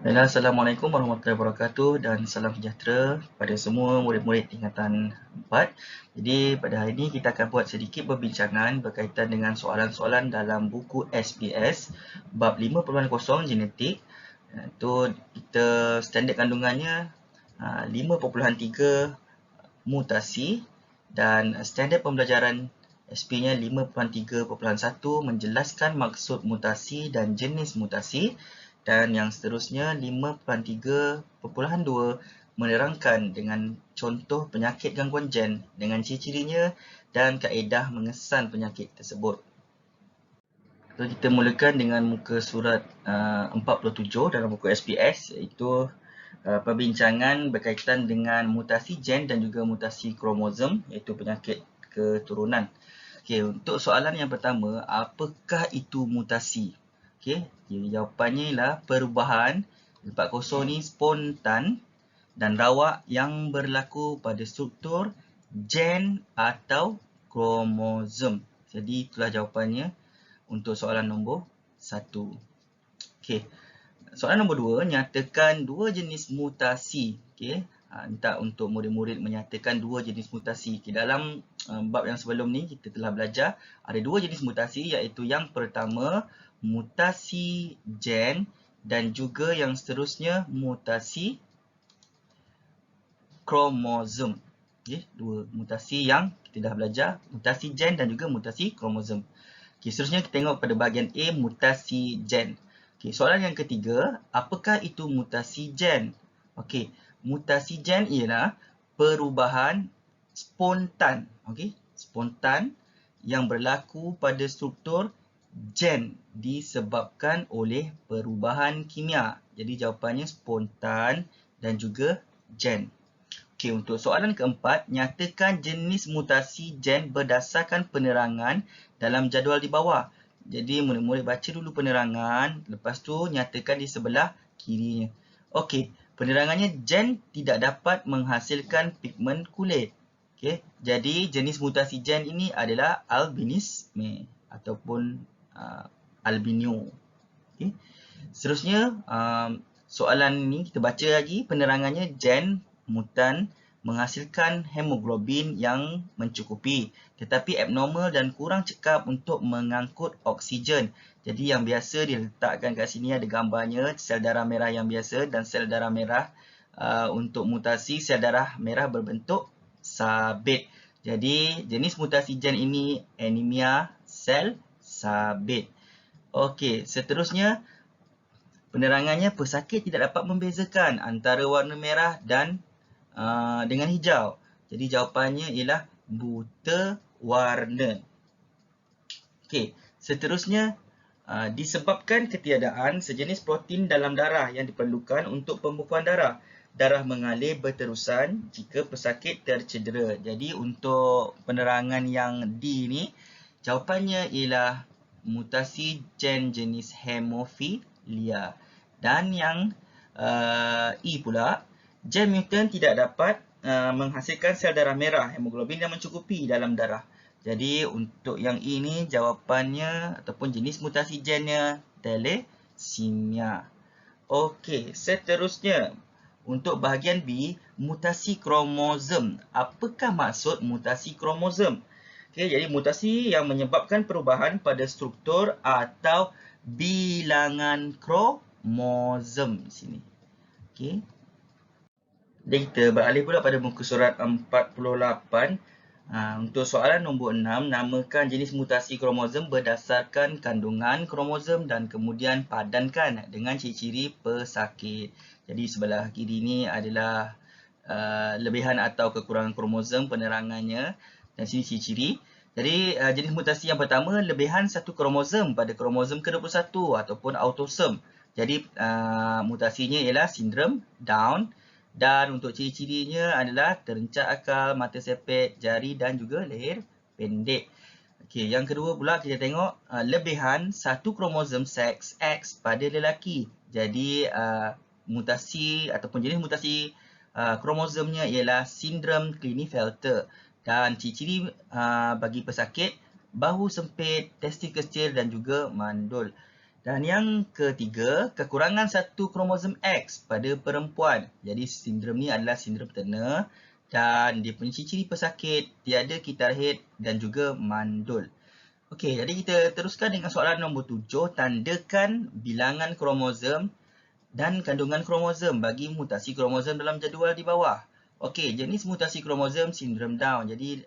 Baiklah, Assalamualaikum warahmatullahi wabarakatuh dan salam sejahtera kepada semua murid-murid tingkatan 4. Jadi pada hari ini kita akan buat sedikit perbincangan berkaitan dengan soalan-soalan dalam buku SPS bab 5.0 genetik. Itu kita standard kandungannya 5.3 mutasi dan standard pembelajaran SP-nya 5.3.1 menjelaskan maksud mutasi dan jenis mutasi, dan yang seterusnya 5.3.2 menerangkan dengan contoh penyakit gangguan gen dengan ciri-cirinya dan kaedah mengesan penyakit tersebut. So, kita mulakan dengan muka surat 47 dalam buku SPS, iaitu perbincangan berkaitan dengan mutasi gen dan juga mutasi kromosom, iaitu penyakit keturunan. Okey, untuk soalan yang pertama, apakah itu mutasi? Okey, jawapannya ialah perubahan 40 ni spontan dan rawak yang berlaku pada struktur gen atau kromosom. Jadi itulah jawapannya untuk soalan nombor 1. Okey. Soalan nombor 2, nyatakan dua jenis mutasi. Okey, minta untuk murid-murid menyatakan dua jenis mutasi. Okay, dalam bab yang sebelum ni kita telah belajar ada dua jenis mutasi, iaitu yang pertama mutasi gen dan juga yang seterusnya mutasi kromosom. Okey, dua mutasi yang kita dah belajar, mutasi gen dan juga mutasi kromosom. Okey, seterusnya kita tengok pada bahagian A, mutasi gen. Okey, soalan yang ketiga, apakah itu mutasi gen? Okey, mutasi gen ialah perubahan spontan, okey, spontan yang berlaku pada struktur gen disebabkan oleh perubahan kimia. Jadi jawapannya spontan dan juga gen. Okey, untuk soalan keempat, nyatakan jenis mutasi gen berdasarkan penerangan dalam jadual di bawah. Jadi murid-murid baca dulu penerangan, lepas tu nyatakan di sebelah kirinya. Okey, penerangannya gen tidak dapat menghasilkan pigmen kulit. Okey, jadi jenis mutasi gen ini adalah albinisme ataupun albino. Okey. Seterusnya, soalan ni kita baca lagi penerangannya. Gen mutan menghasilkan hemoglobin yang mencukupi tetapi abnormal dan kurang cekap untuk mengangkut oksigen. Jadi yang biasa diletakkan kat sini ada gambarnya sel darah merah yang biasa dan sel darah merah untuk mutasi sel darah merah berbentuk sabit. Jadi jenis mutasi gen ini anemia sel sabit. Okey, seterusnya penerangannya pesakit tidak dapat membezakan antara warna merah dan dengan hijau. Jadi jawapannya ialah buta warna. Okey, seterusnya disebabkan ketiadaan sejenis protein dalam darah yang diperlukan untuk pembukuan darah. Darah mengalir berterusan jika pesakit tercedera. Jadi untuk penerangan yang D ni, jawapannya ialah mutasi gen jenis hemofilia. Dan yang E pula, gen mutant tidak dapat menghasilkan sel darah merah, hemoglobin yang mencukupi dalam darah. Jadi untuk yang ini jawapannya ataupun jenis mutasi gennya thalassemia. Okey, seterusnya untuk bahagian B, mutasi kromosom. Apakah maksud mutasi kromosom? Okey, jadi mutasi yang menyebabkan perubahan pada struktur atau bilangan kromosom di sini. Okey. Dan kita beralih pula pada muka surat 48. Untuk soalan nombor 6, namakan jenis mutasi kromosom berdasarkan kandungan kromosom dan kemudian padankan dengan ciri-ciri pesakit. Jadi sebelah kiri ini adalah lebihan atau kekurangan kromosom, penerangannya, dan sini ciri-ciri. Jadi jenis mutasi yang pertama, lebihan satu kromosom pada kromosom ke-21 ataupun autosom. Jadi mutasinya ialah sindrom Down. Dan untuk ciri-cirinya adalah terencak akal, mata sepet, jari dan juga leher pendek. Okey, yang kedua pula kita tengok lebihan satu kromosom seks X pada lelaki. Jadi mutasi ataupun jenis mutasi kromosomnya ialah sindrom Klinefelter. Dan ciri-ciri bagi pesakit, bahu sempit, testis kecil dan juga mandul. Dan yang ketiga, kekurangan satu kromosom X pada perempuan. Jadi sindrom ni adalah sindrom Turner dan dia punya ciri-ciri pesakit, tiada kitar head dan juga mandul. Okey, jadi kita teruskan dengan soalan nombor 7. Tandakan bilangan kromosom dan kandungan kromosom bagi mutasi kromosom dalam jadual di bawah. Okey, jenis mutasi kromosom sindrom Down. Jadi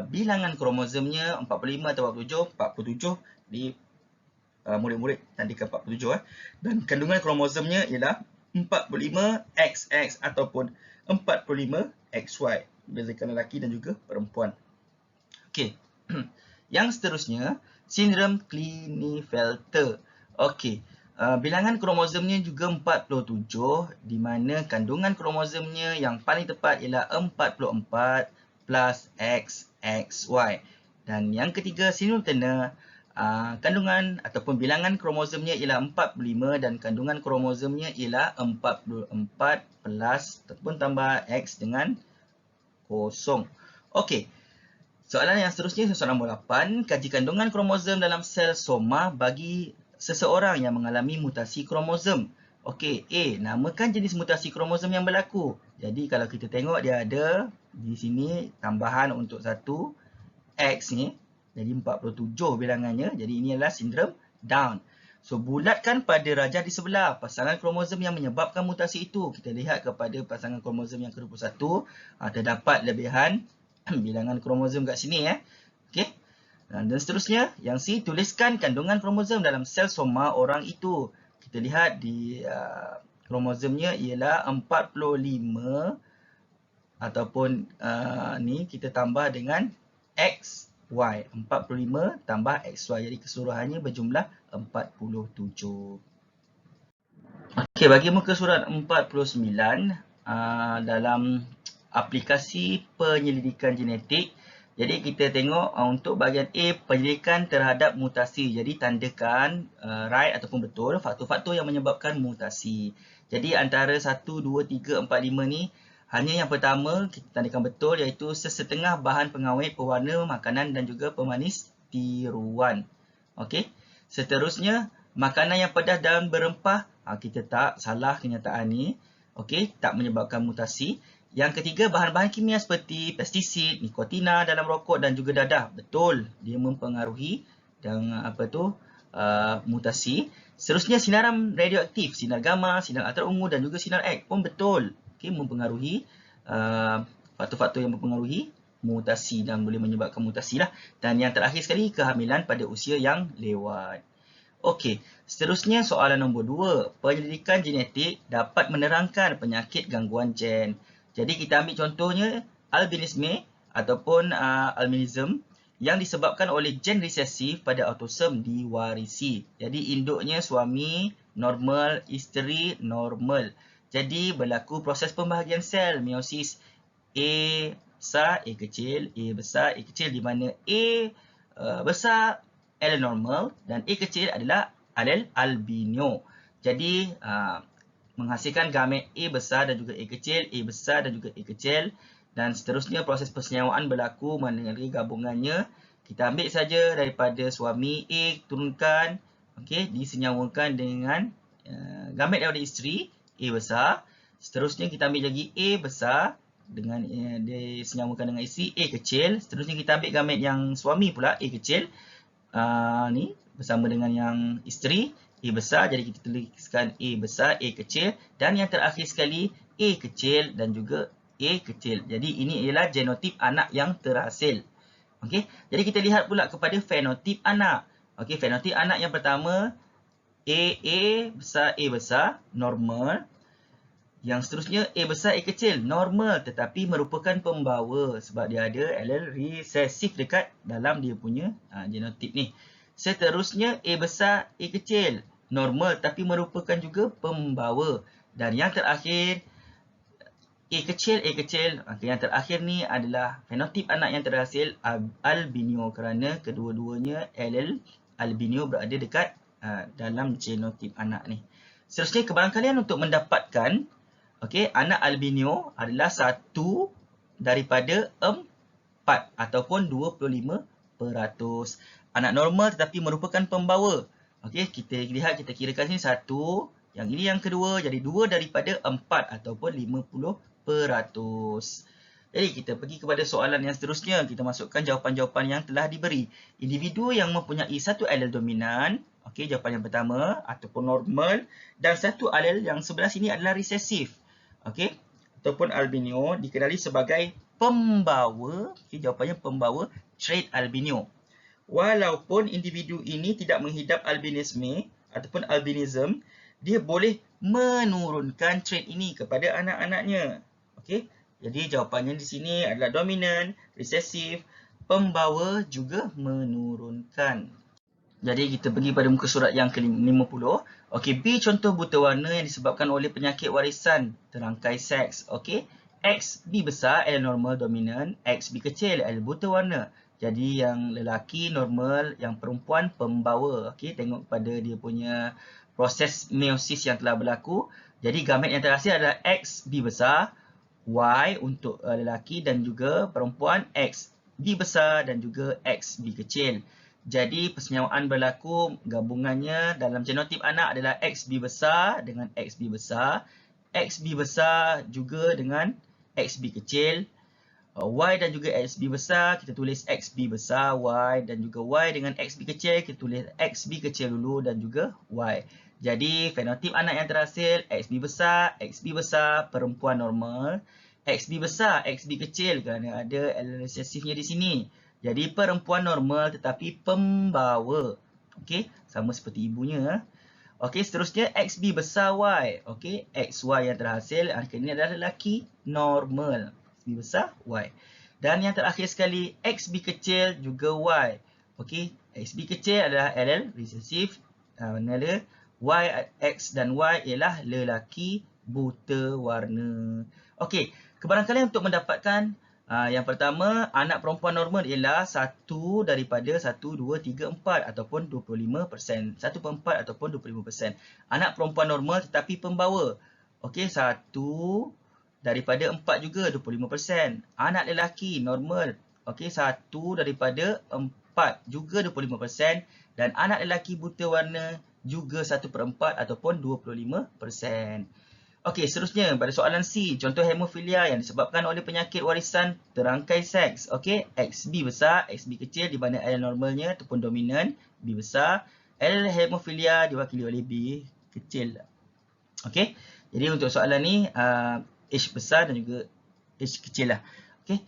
bilangan kromosomnya 45 atau 47, 47 di murid-murid tandakan 47 dan kandungan kromosomnya ialah 45XX ataupun 45XY, bezakan lelaki dan juga perempuan. Okey. Yang seterusnya, sindrom Klinefelter. Okey. Bilangan kromosomnya juga 47 di mana kandungan kromosomnya yang paling tepat ialah 44 plus XXY. Dan yang ketiga, sindrom Turner, kandungan ataupun bilangan kromosomnya ialah 45 dan kandungan kromosomnya ialah 44 plus ataupun tambah X dengan kosong. Okey. Soalan yang seterusnya, soalan nombor 8. Kaji kandungan kromosom dalam sel soma bagi seseorang yang mengalami mutasi kromosom. Okey, A. Namakan jenis mutasi kromosom yang berlaku. Jadi kalau kita tengok dia ada di sini tambahan untuk satu X ni. Jadi 47 bilangannya. Jadi ini adalah sindrom Down. So, bulatkan pada rajah di sebelah pasangan kromosom yang menyebabkan mutasi itu. Kita lihat kepada pasangan kromosom yang ke-21. Terdapat lebihan bilangan kromosom kat sini. Okey. Dan seterusnya, yang C. Tuliskan kandungan kromosom dalam sel soma orang itu. Kita lihat di kromosomnya ialah 45 ataupun ni kita tambah dengan X. Y. 45 tambah XY. Jadi keseluruhannya berjumlah 47. Okey, bagi muka surat 49 dalam aplikasi penyelidikan genetik. Jadi kita tengok untuk bahagian A, penyelidikan terhadap mutasi. Jadi tandakan right ataupun betul faktor-faktor yang menyebabkan mutasi. Jadi antara 1, 2, 3, 4, 5 ni hanya yang pertama kita tandakan betul iaitu sesetengah bahan pengawet, pewarna makanan dan juga pemanis tiruan. Okey. Seterusnya, makanan yang pedas dan berempah, kita tak salah kenyataan ni. Okey, tak menyebabkan mutasi. Yang ketiga, bahan-bahan kimia seperti pestisid, nikotina dalam rokok dan juga dadah. Betul, dia mempengaruhi dan mutasi. Seterusnya, sinaran radioaktif, sinar gamma, sinar ultraungu dan juga sinar X pun betul. Okay, mempengaruhi faktor-faktor yang mempengaruhi mutasi dan boleh menyebabkan mutasi lah. Dan yang terakhir sekali, kehamilan pada usia yang lewat. Okey, seterusnya soalan nombor 2. Penyelidikan genetik dapat menerangkan penyakit gangguan gen. Jadi kita ambil contohnya albinisme ataupun albinism yang disebabkan oleh gen resesif pada autosom diwarisi. Jadi induknya suami normal, isteri normal. Jadi berlaku proses pembahagian sel meiosis A besar, A kecil, A besar, A kecil di mana A besar alel normal dan A kecil adalah alel albino. Jadi menghasilkan gamet A besar dan juga A kecil, A besar dan juga A kecil dan seterusnya proses persenyawaan berlaku melalui gabungannya. Kita ambil saja daripada suami A turunkan, okey, disenyawakan dengan gamet daripada isteri A besar. Seterusnya kita ambil lagi A besar dengan disenyawakan dengan isteri A kecil. Seterusnya kita ambil gamet yang suami pula A kecil. Ni bersama dengan yang isteri A besar. Jadi kita tuliskan A besar, A kecil dan yang terakhir sekali A kecil dan juga A kecil. Jadi ini ialah genotip anak yang terhasil. Okey. Jadi kita lihat pula kepada fenotip anak. Okey, fenotip anak yang pertama A besar, normal. Yang seterusnya A besar, A kecil, normal tetapi merupakan pembawa sebab dia ada alel resesif dekat dalam dia punya genotip ni. Seterusnya A besar, A kecil, normal tapi merupakan juga pembawa. Dan yang terakhir A kecil. Yang terakhir ni adalah fenotip anak yang terhasil albino kerana kedua-duanya alel albino berada dekat dalam genotip anak ni. Seterusnya kebarangkalian untuk mendapatkan anak albino adalah 1 daripada 4 ataupun 25%. Anak normal tetapi merupakan pembawa. Okey, kita lihat, kita kirakan sini 1, yang ini yang kedua, jadi 2 daripada 4 ataupun 50%. Jadi kita pergi kepada soalan yang seterusnya, kita masukkan jawapan-jawapan yang telah diberi. Individu yang mempunyai satu alel dominan, okey, jawapan yang pertama, ataupun normal, dan satu alel yang sebelah sini adalah resesif, okey, ataupun albino, dikenali sebagai pembawa, okey, jawapannya pembawa trait albino. Walaupun individu ini tidak menghidap albinisme ataupun albinism, dia boleh menurunkan trait ini kepada anak-anaknya. Okey. Jadi jawapannya di sini adalah dominan, resesif, pembawa juga menurunkan. Jadi kita pergi pada muka surat yang ke-50. Okey, B contoh buta warna yang disebabkan oleh penyakit warisan terangkai seks. Okey. X, B besar, L normal dominan, X, B kecil, L buta warna. Jadi yang lelaki normal, yang perempuan pembawa. Okey, tengok pada dia punya proses meiosis yang telah berlaku. Jadi gamet yang terhasil adalah X, B besar, Y untuk lelaki dan juga perempuan, X, B besar dan juga X, B kecil. Jadi persenyawaan berlaku, gabungannya dalam genotip anak adalah XB besar dengan XB besar, XB besar juga dengan XB kecil, Y dan juga XB besar, kita tulis XB besar, Y dan juga Y dengan XB kecil, kita tulis XB kecil dulu dan juga Y. Jadi fenotip anak yang terhasil XB besar, perempuan normal, XB besar, XB kecil kerana ada alel resesifnya di sini. Jadi perempuan normal tetapi pembawa. Okey, sama seperti ibunya. Okey, seterusnya XB besar Y. Okey, XY yang terhasil ini adalah lelaki normal. XB besar Y. Dan yang terakhir sekali XB kecil juga Y. Okey, XB kecil adalah alel resesif. Manakala Y, X dan Y ialah lelaki buta warna. Okey, kebarangkalian untuk mendapatkan yang pertama, anak perempuan normal ialah 1 daripada 1, 2, 3, 4 ataupun 25%. 1 per 4 ataupun 25%. Anak perempuan normal tetapi pembawa. Okey, 1 daripada 4 juga 25%. Anak lelaki normal. Okey, 1 daripada 4 juga 25%. Dan anak lelaki buta warna juga 1 per 4 ataupun 25%. Okey, seterusnya pada soalan C, contoh hemofilia yang disebabkan oleh penyakit warisan terangkai seks. Okey, XB besar, XB kecil di mana L normalnya ataupun dominan, B besar. L hemofilia diwakili oleh B kecil. Okey, jadi untuk soalan ni H besar dan juga H kecil lah. Okey.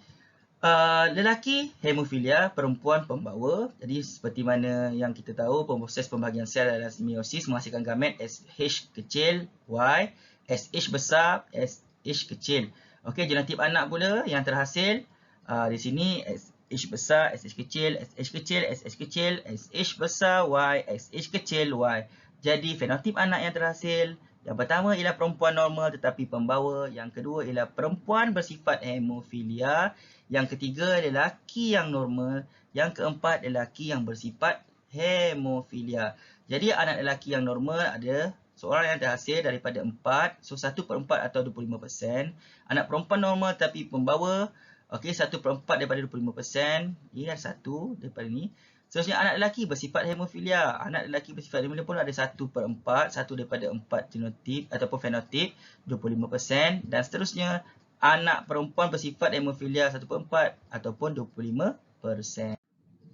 Lelaki hemofilia, perempuan pembawa. Jadi seperti mana yang kita tahu, proses pembahagian sel adalah meiosis menghasilkan gamet SH kecil Y, SH besar, SH kecil. Okey, genotip anak pula yang terhasil di sini SH besar, SH kecil, SH kecil, SH kecil, SH besar Y, SH kecil Y. Jadi fenotip anak yang terhasil yang pertama ialah perempuan normal tetapi pembawa, yang kedua ialah perempuan bersifat hemofilia, yang ketiga lelaki yang normal, yang keempat lelaki yang bersifat hemofilia. Jadi anak lelaki yang normal ada seorang yang terhasil daripada 4, so 1 per 4 atau 25%. Anak perempuan normal tapi pembawa, okey, 1 per 4 daripada 25%. Ini adalah 1 daripada ni. Seterusnya anak lelaki bersifat hemofilia. Anak lelaki bersifat hemofilia pun ada 1 per 4, 1 daripada 4 genotip ataupun fenotip, 25%. Dan seterusnya anak perempuan bersifat hemofilia 1 per 4 ataupun 25%.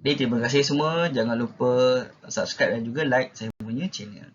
Jadi terima kasih semua. Jangan lupa subscribe dan juga like saya punya channel.